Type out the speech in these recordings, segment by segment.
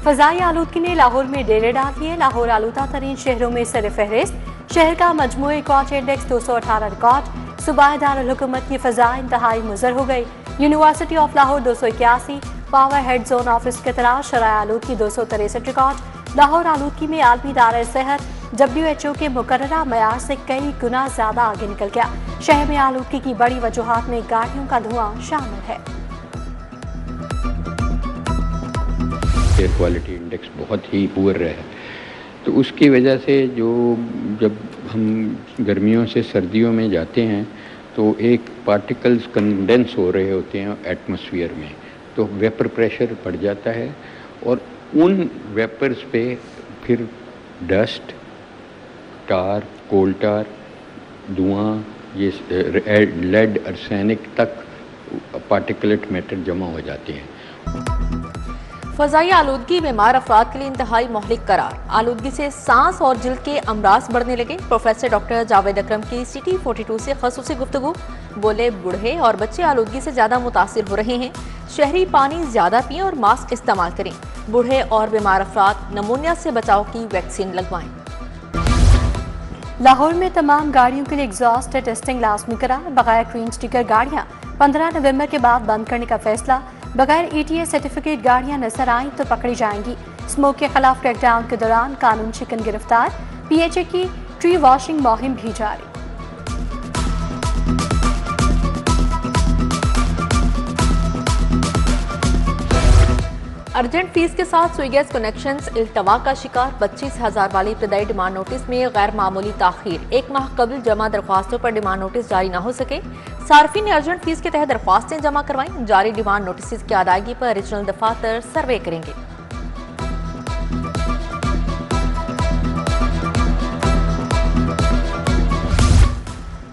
फजाई आलूदगी ने लाहौर में डेरे डाल दिए। लाहौर आलूदा तरीन शहरों में सर फहरिस्त। शहर का मजमूई रिकॉर्ड इंडेक्स 218 रिकॉर्ड। सूबाई दारुल हुकूमत की फजा इंतहाई मुज़र हो गई। University of Lahore 281, power head zone office के तरह शराय आलूदगी 263 रिकॉर्ड। लाहौर आलूदगी में आलमी दायरा सेहत WHO के मुकर्ररा मयार से कई गुना ज्यादा आगे निकल गया। शहर में आलूदगी की बड़ी वजूहात में गाड़ियों का धुआं शामिल है। एयर क्वालिटी इंडेक्स बहुत ही पुअर है, तो उसकी वजह से जब हम गर्मियों से सर्दियों में जाते हैं तो एक पार्टिकल्स कंडेंस हो रहे होते हैं एटमॉस्फेयर में, तो वेपर प्रेशर बढ़ जाता है और उन वेपर्स पे फिर डस्ट, टार, कोल टार, धुआं, ये लेड, आर्सेनिक तक पार्टिकुलेट मैटर जमा हो जाते हैं। फजाई आलूदगी बीमार अफराद के लिए इंतहाई मोहलिक करार। आलूदगी से सांस और जिल्द के अमराज बढ़ने लगे। प्रोफेसर डॉक्टर जावेद अकरम की सिटी 42 से खसूसी गुफ्तगू। बोले, बूढ़े और बच्चे आलूदगी से ज्यादा मुतासिर हो रहे हैं। शहरी पानी ज्यादा पिएं और मास्क इस्तेमाल करें। बूढ़े और बीमार अफराद नमूनिया से बचाव की वैक्सीन लगवाएं। लाहौर में तमाम गाड़ियों के लिए एग्जॉस्ट टेस्टिंग लाजमी करार। बगैर ग्रीन स्टिकर गाड़ियां 15 नवंबर के बाद बंद करने का फैसला। बगैर ETA सर्टिफिकेट गाड़ियां नजर आईं तो पकड़ी जाएंगी। स्मोक के खिलाफ क्रैकडाउन के दौरान कानून शिकन गिरफ्तार। PHA की ट्री वॉशिंग मुहिम भी जारी। अर्जेंट फीस के साथ सुई गैस कनेक्शंस इल्तवा का शिकार। 25,000 वाली इब्तदाई डिमांड नोटिस में गैर मामूली ताखीर। 1 माह कबल जमा दरख्वास्तों पर डिमांड नोटिस जारी न हो सके। सार्फिन ने अर्जेंट फीस के तहत दरख्वास्तें जमा करवाई। जारी डिमांड नोटिस की अदायगी पर रीजनल दफातर सर्वे करेंगे।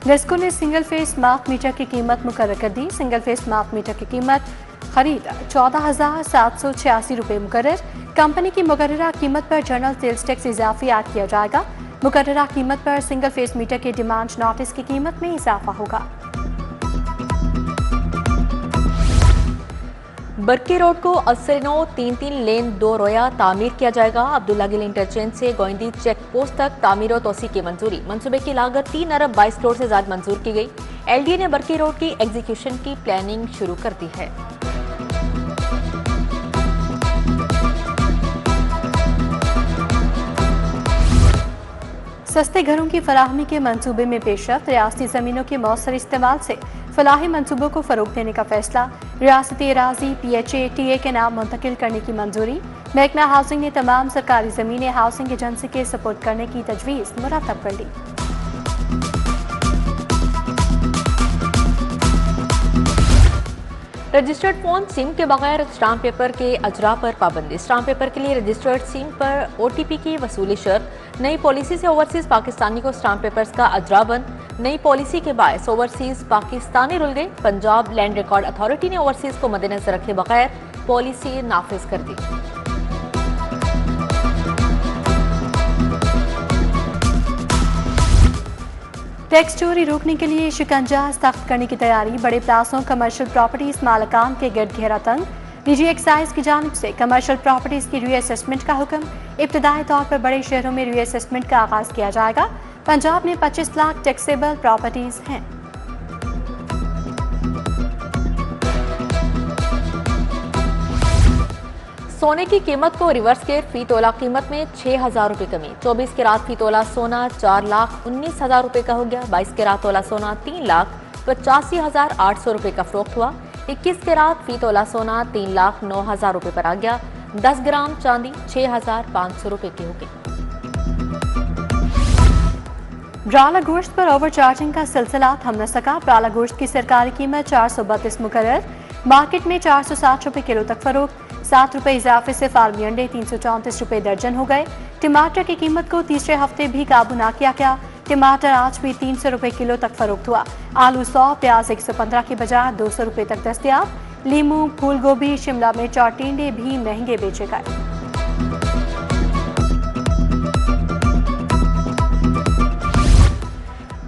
नेस्को ने सिंगल फेस स्मार्ट मीटर की कीमत मुकर्रर कर दी। सिंगल फेस स्मार्ट मीटर की कीमत खरीद 14,786 रुपये मुकर्रर। कंपनी की मुकर्ररा कीमत पर जनरल सेल्स टैक्स इजाफी ऐड किया जाएगा। मुकर्ररा कीमत पर सिंगल फेस मीटर के डिमांड नोटिस की कीमत में इजाफा होगा। बरकी रोड को असरनो 3 लेन 2 रोया तामीर किया जाएगा। अब्दुल्ला गिल इंटरचेंज से गोइंदी चेक पोस्ट तक तामीर और तोसी की मंजूरी। मंसूबे की लागत 3 अरब 22 करोड़ से ज्यादा मंजूर की गई। LDA ने बरकी रोड की एग्जीक्यूशन की प्लानिंग शुरू कर दी है। सस्ते घरों की फराहमी के मंसूबे में पेशरफ्त। रियासती जमीनों के मौसर इस्तेमाल से फलाही मंसूबों को फरोग देने का फैसला। रियासती अराजी PHA TA के नाम मुंतकिल करने की मंजूरी। महकमा हाउसिंग ने तमाम सरकारी जमीनें हाउसिंग एजेंसी के सपोर्ट करने की तजवीज़ मुरतब कर ली। रजिस्टर्ड फोन सिम के बगैर स्टाम्प पेपर के अजरा पर पाबंदी। स्टाम्प पेपर के लिए रजिस्टर्ड सिम पर OTP की वसूली शर्त। नई पॉलिसी से ओवरसीज पाकिस्तानी को स्टाम्प पेपर्स का अजरा बंद। नई पॉलिसी के बायस ओवरसीज पाकिस्तानी रुल गए। पंजाब लैंड रिकॉर्ड अथॉरिटी ने ओवरसीज को मद्देनजर रखे बगैर पॉलिसी नाफिज कर दी। टैक्स चोरी रोकने के लिए शिकंजा सख्त करने की तैयारी। बड़े प्लासों कमर्शियल प्रॉपर्टीज मालकान के गिरद घेरा तंग। निजी एक्साइज की जानिब से कमर्शियल प्रॉपर्टीज की रीअसेसमेंट का हुक्म। इब्तदाई तौर पर बड़े शहरों में रीअसेसमेंट का आगाज किया जाएगा। पंजाब में 25 लाख टैक्सेबल प्रॉपर्टीज हैं। सोने की कीमत को रिवर्स के फी तोला कीमत में 6,000 रुपये कमी। 24 के रात फी तोला सोना 4,19,000 रुपये का हो गया। 22 के रात तोला सोना 3,85,800 रुपये का फरोख्त हुआ। 21 के रात फी तोला सोना 3,09,000 रुपये पर आ गया। 10 ग्राम चांदी 6,500 रुपये की हो गई। ब्राला गोश्त पर ओवर चार्जिंग का सिलसिला थम न सका। ब्राला गोश्त की सरकारी कीमत 432 मुकर्रर। मार्केट में 460 रुपये किलो तक फरोख्त। 7 रुपये इजाफे से फार्मी अंडे 334 रुपये दर्जन हो गए। टमाटर की कीमत को तीसरे हफ्ते भी काबू ना किया गया। टमाटर आज भी 300 रुपये किलो तक फरोख्त हुआ। आलू 100, प्याज 115 के बजाय 200 रुपये तक दस्तयाब। लीमू, फूल गोभी, शिमला मिर्च और टिंडे भी महंगे बेचे गए।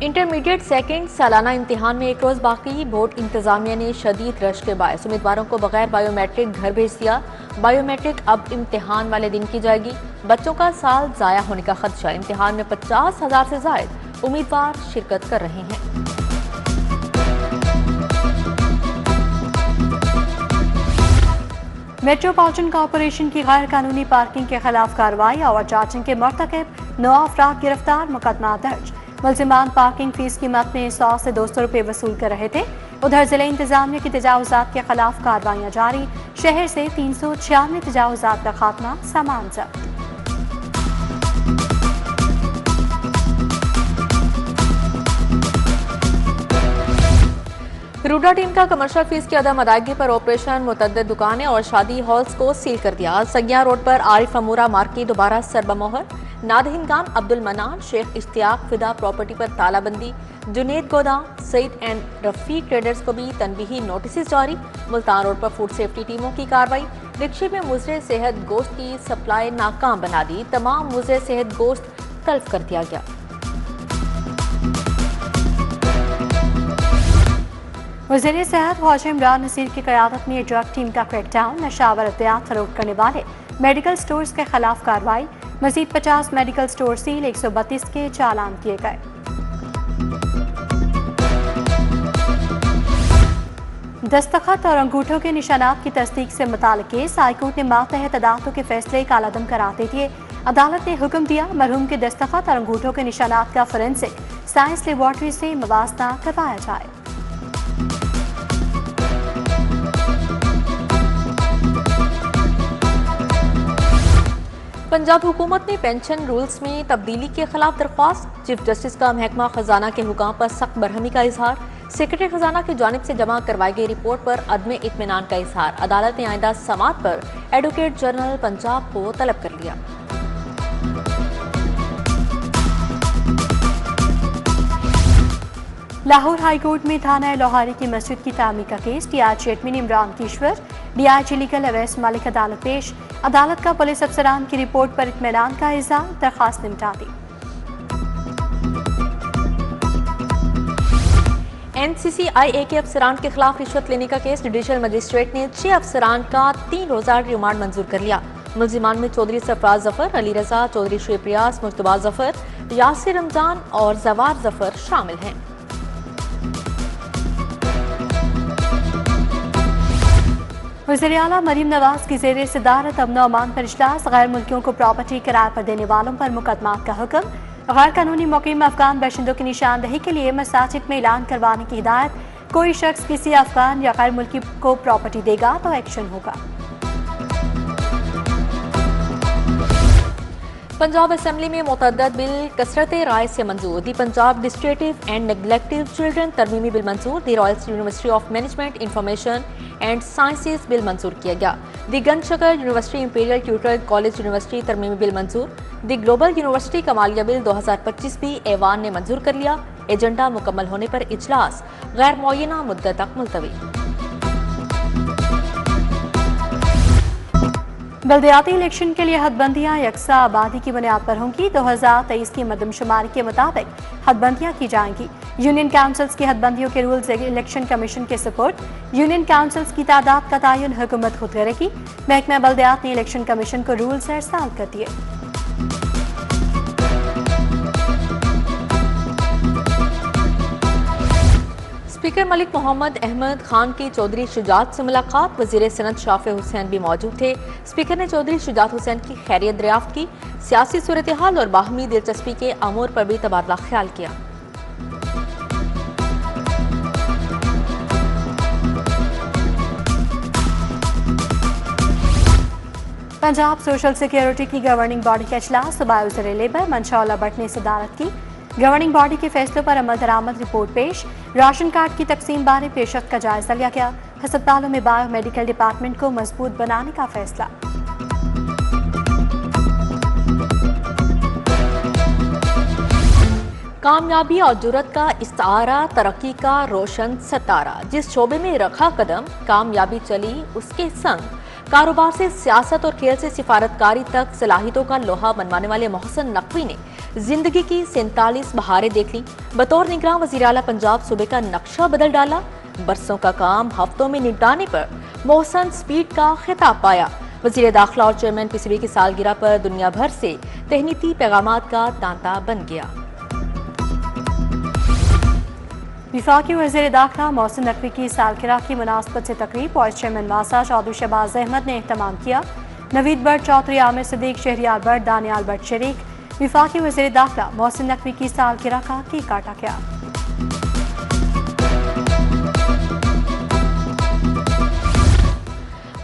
इंटरमीडिएट सेकंड सालाना इम्तिहान में एक रोज बाकी। बोर्ड इंतजामिया ने शदीद रश के बायस उम्मीदवारों को बगैर बायोमेट्रिक घर भेज दिया। बायोमेट्रिक अब इम्तिहान वाले दिन की जाएगी। बच्चों का साल जाया होने का खदशा। इम्तिहान में 50,000 से ज्यादा उम्मीदवार शिरकत कर रहे हैं। मेट्रोपॉलिटन कॉरपोरेशन की गैर कानूनी पार्किंग के खिलाफ कार्रवाई और चार्जिंग के मर्तकब 9 अफराद गिरफ्तार, मुकदमा दर्ज। मुलजिमान पार्किंग फीस कीमत में 100 से 200 रुपये वसूल कर रहे थे। उधर जिले इंतजामिया की तजावुजात के खिलाफ कार्रवाइयां जारी। शहर से 396 तजावुजात का खात्मा, सामान जब्त। रूडा टीम का कमर्शियल फीस की अदम अदायगी पर ऑपरेशन। मुतअद्दिद दुकानें और शादी हॉल्स को सील कर दिया। सगिया रोड पर आरिफ अमूरा मार्ग की दोबारा सरबमोहर। नादहिन खान, अब्दुल मनान, शेख इश्तियाक फिदा प्रॉपर्टी पर तालाबंदी। जुनेद गोदाम, सईद एंड रफीक ट्रेडर्स को भी तनबीही नोटिस जारी। मुल्तान रोड पर फूड सेफ्टी टीमों की कार्रवाई। रिक्शे में मुजरे सेहत गोश्त की सप्लाई नाकाम बना दी। तमाम मुजरे सेहत गोश्त तल्फ कर दिया गया। वज़ीर सेहत ख्वाजा इमरान नसीर की क़यादत में ड्रग टीम का क्रैकडाउन। नशावर अद्वियात फरोख्त करने वाले मेडिकल स्टोर्स के खिलाफ कार्रवाई। मजीद 50 मेडिकल स्टोर सील, 132 के चालान किए गए। दस्तखत और अंगूठों के निशानात की तस्दीक से मुताल्लिक़ केस। हाईकोर्ट ने मातहत अदालतों के फैसले कालादम करार दे दिए। अदालत ने हुक्म दिया मरहूम के दस्तखत और अंगूठों के निशानात का फोरेंसिक साइंस लेबॉर्ट्री से मुवाजना करवाया जाए। पंजाब हुकूमत ने पेंशन रूल्स में तब्दीली के खिलाफ दरख्वास्त। चीफ जस्टिस का महकमा खजाना के हुकाम पर सख्त बरहमी का इजहार। सेक्रेटरी खजाना की जानिब से जमा करवाई गई रिपोर्ट पर अदम इत्मीनान का इजहार। अदालत ने आइंदा समाअत पर एडवोकेट जनरल पंजाब को तलब कर लिया। लाहौर हाईकोर्ट में थाना लोहारी की मस्जिद की तामीर का case. DIG admin Imran Kishwar, DIG legal Awais Malik अदालत पेश। अदालत का पुलिस अफसरान की रिपोर्ट पर इत्मीनान का इजहार, दरखास्त निपटा दी। NCCIA के अफसरान के खिलाफ रिश्वत लेने का केस। जुडिशल मजिस्ट्रेट ने 6 अफसरान का 3 रोजा रिमांड मंजूर कर लिया। मुलजिमान में चौधरी सरफराज जफर, अली रजा, चौधरी शुएब रियाज, मुश्तबा जफर, यासिर रमजान और जवार जफर शामिल हैं। वज़ीर आला मरीम नवाज की ज़ेरे सदारत अमन अमान पर इजलास। गैर मुल्कियों को प्रॉपर्टी किराए पर देने वालों पर मुकदमात का हुक्म। गैर कानूनी मुकीम अफगान बाशिंदों की निशानदही के लिए मसाजिद में ऐलान करवाने की हिदायत। कोई शख्स किसी अफगान या गैर मुल्की को प्रॉपर्टी देगा तो एक्शन होगा। पंजाब असेंबली में मुतअद्दिद बिल कसरत राय से मंजूर। The Punjab destitute and neglected children तरमीमी बिल मंजूर। The royal university of management information and sciences bill मंजूर किया गया। दी गनशकर university imperial tutor college university तरमीमी बिल मंजूर। The global university Kamalia bill 2025 भी ऐवान ने मंजूर कर लिया। एजेंडा मुकम्मल होने पर इजलास गैर मुअय्यना मुद्दत तक मुलतवी। बल्दियाती इलेक्शन के लिए हदबंदियां यकसा आबादी की बुनियाद पर होंगी। 2023 की मरदमशुमारी के मुताबिक हदबंदियां की जाएंगी। यूनियन काउंसिल्स की हदबंदियों के रूल्स इलेक्शन कमीशन के सपोर्ट। यूनियन काउंसिल्स की तादाद का तयन हुकूमत खुद करेगी। महकमा बल्दियात ने इलेक्शन कमीशन को रूल्स इरसाल कर दिए। स्पीकर मलिक मोहम्मद अहमद खान की चौधरी शुजात से मुलाकात। वजीर सनत शाफे हुसैन भी मौजूद थे। स्पीकर ने चौधरी शुजात हुसैन की खैरियत दरियाफ्त की। सियासी सूरत हाल और बाहमी दिलचस्पी के अमूर पर भी तबादला ख्याल किया। पंजाब सोशल सिक्योरिटी की गवर्निंग बॉडी का इजलास। सुबह वज़ीर लेबर मंशा भट्ट ने सदारत की। गवर्निंग बॉडी के फैसलों पर अमल दरामद रिपोर्ट पेश। राशन कार्ड की तकसीम बारे पेशरफ्त का जायजा लिया गया। अस्पतालों में बायो मेडिकल डिपार्टमेंट को मजबूत बनाने का फैसला। कामयाबी और जुर्रत का इस्तारा, तरक्की का रोशन सितारा। जिस शोबे में रखा कदम कामयाबी चली उसके संग। कारोबार से सियासत और खेल से सिफारतकारी तक सलाहियतों का लोहा मनवाने वाले मोहसिन नकवी ने जिंदगी की 47 बहारें देख ली। बतौर निगरान वज़ीर आला पंजाब सूबे का नक्शा बदल डाला। बरसों का काम हफ्तों में निपटाने पर मोहसिन स्पीड का खिताब पाया। वज़ीर दाखिला और चेयरमैन पीसीबी की सालगिरह पर दुनिया भर से तहनीती पैगामात का तांता बन गया। वफाकी वज़ीर दाखिला मोहसिन नकवी की सालगिरह की मुनासबत से तकरीब वाइस चेयरमैन वासा चौधरी शहबाज अहमद ने एहतमाम किया। नवीद बट चौधरी आमिर सदीक शहरियार बट दानियाल बट शरीक। वफाकी वज़ीर दाखिला मोहसिन नकवी की सालगिरह का केक काटा गया।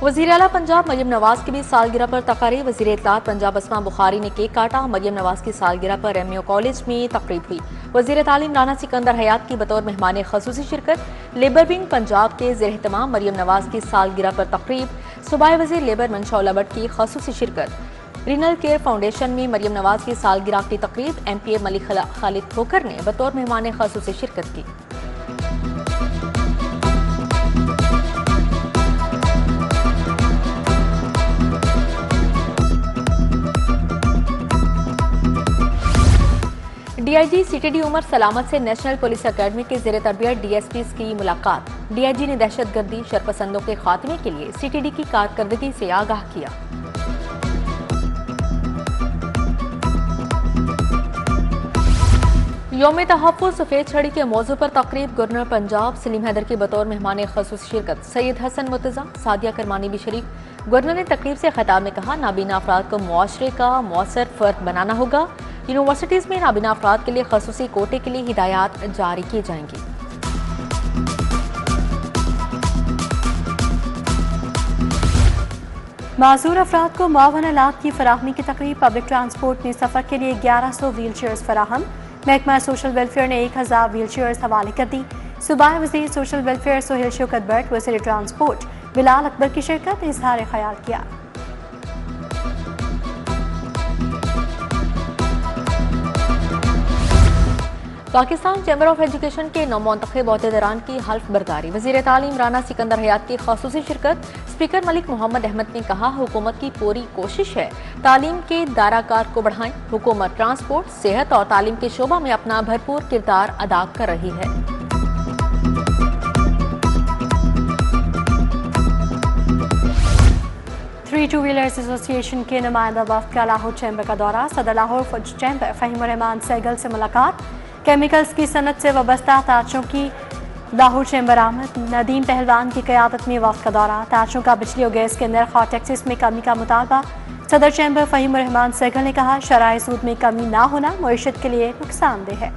वज़ीर आला पंजाब मरियम नवाज की भी सालगिरह पर तकरीब। वज़ीर इत्तलात पंजाब अस्मा बुखारी ने केक काटा। मरियम नवाज की सालगिरह पर एमएओ कॉलेज में तकरीब हुई। वज़ीर तालीम राना सिकंदर हयात की बतौर मेहमान खसूसी शिरकत। लेबर विंग पंजाब के ज़ेर-ए-एहतमाम मरियम नवाज की सालगिरह पर तकरीब। सूबाई वज़ीर लेबर मंशा भट्ट की खसूसी शिरकत। रिनल केयर फाउंडेशन में मरियम नवाज की सालगिरह की तकरीब। एमपीए मलिक खालिद खोकर ने बतौर मेहमान खसूसी शिरकत की। डीआईजी सीटीडी उमर सलामत से नेशनल पुलिस अकेडमी के ज़ेर तरबियत डीएसपीज़ की मुलाकात। डीआईजी ने दहशतगर्दी शरपसंदों के खात्मे के लिए सीटीडी की कारकर्दगी से आगाह किया। यौम तहफ़्फ़ुज़ सफ़ेद छड़ी के मौजू पर तकरीब। गवर्नर पंजाब सलीम हैदर की बतौर मेहमान खसूसी शिरकत। सैयद हसन मुर्तज़ा सादिया करमानी भी शरीक। गवर्नर ने तकरीब से खिताब में कहा, नाबीना अफराद को मुआशरे का मौसर फ़र्द बनाना होगा। यूनिवर्सिटीज़ में नाबीना अफराद के लिए खसूसी कोटे के लिए हिदायत जारी की जाएंगी। माजूर अफराद को मुआवन आलात की फराहमी की तकरीब। पब्लिक ट्रांसपोर्ट ने सफ़र के लिए 1100 व्हील चेयर्स फराहम। महकमा सोशल वेलफेयर ने 1000 व्हील चेयर्स हवाले कर दी। सूबाई वज़ीर सोशल वेलफेयर सुहेल शौकत भट्ट, वज़ीर ट्रांसपोर्ट बिलाल अकबर की शिरकत। इजहार ख्याल किया। पाकिस्तान चैम्बर ऑफ एजुकेशन के नौमुंतखब अहदेदारान की हल्फ बरदारी। वज़ीर तालीम राना सिकंदर हयात की खसूसी शिरकत। स्पीकर मलिक मोहम्मद अहमद ने कहा, हुकूमत की पूरी कोशिश है तालीम के दायराकार को बढ़ाएं। हुकूमत ट्रांसपोर्ट, सेहत और तालीम के शोबा में अपना भरपूर किरदार अदा कर रही है। 3 टू व्हीलर्स एसोसिएशन के नुमाइंदा वफ्द का लाहौर चैम्बर का दौरा। सदर लाहौर फौज चैम्बर फ़हीम रहमान सहगल से मुलाकात। केमिकल्स की सनत से वाबस्ता ताजों की लाहौर चैम्बर आमद। नदीम पहलवान की क़यादत में वफ्द का दौरा। ताजों का बिजली और गैस के नर्ख और टैक्सेस में कमी का मुतालबा। सदर चैम्बर फ़हीम रहमान सहगल ने कहा, शराए सूद में कमी ना होना मईशत के लिए नुकसानदेह है।